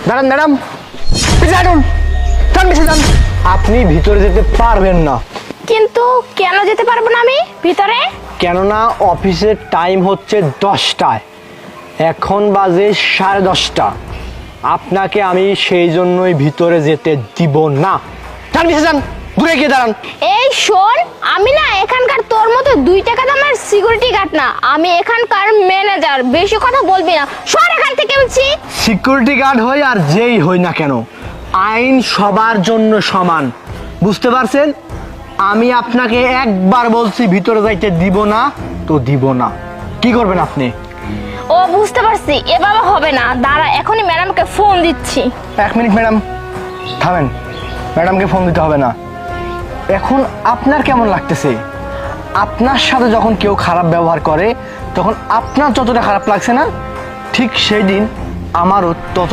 দাঁড়ান ম্যাডাম, আপনি ভিতরে যেতে পারবেন না। কিন্তু কেন যেতে পারবো না আমি ভিতরে? কেননা অফিসের টাইম হচ্ছে 10টায়, এখন বাজে 10:30। আপনাকে আমি সেই জন্যই ভিতরে যেতে দিব না। যান মিশে যান, দূরে গিয়ে দাঁড়ান। এই শোন, আমি না এখানকার তোর মতো 2 টাকা দামের সিকিউরিটি গার্ড না, আমি এখানকার ম্যানেজার। বেশি কথা বলবি না, সর এখান থেকে বলছি। সিকিউরিটি গার্ড হই আর যেই হই না কেন, আইন সবার জন্য সমান, বুঝতে পারছেন? আমি আপনাকে একবার বলছি ভিতরে যাইতে দিব না, তো দিব না। কি করবেন আপনি? ও বুঝতে পারছি, এভাবে হবে না। দাঁড়া, এখনই ম্যাডামকে ফোন দিচ্ছি। 1 মিনিট ম্যাডাম, থামেন। ম্যাডামকে ফোন দিতে হবে না। এখন আপনার কেমন লাগতেছে? আপনার সাথে যখন কেউ খারাপ ব্যবহার করে তখন আপনার যতটা খারাপ লাগছে না, ঠিক সেই দিন আমারও তত